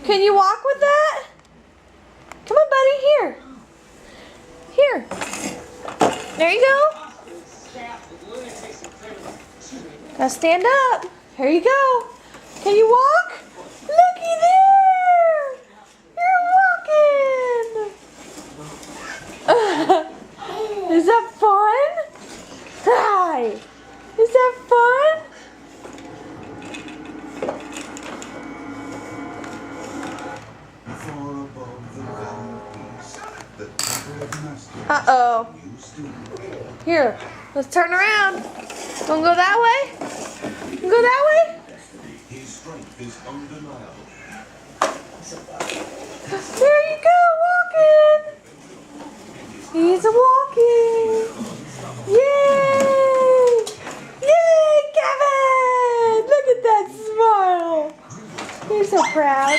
Can you walk with that? Come on, buddy. Here. Here. There you go. Now stand up. Here you go. Can you walk? Looky there. You're walking. Is that fun? Hi. Is that fun? Uh-oh. Here, let's turn around. Wanna go that way? You go that way? There you go, walking. He's walking. Yay! Yay, Kevin! Look at that smile. You're so proud.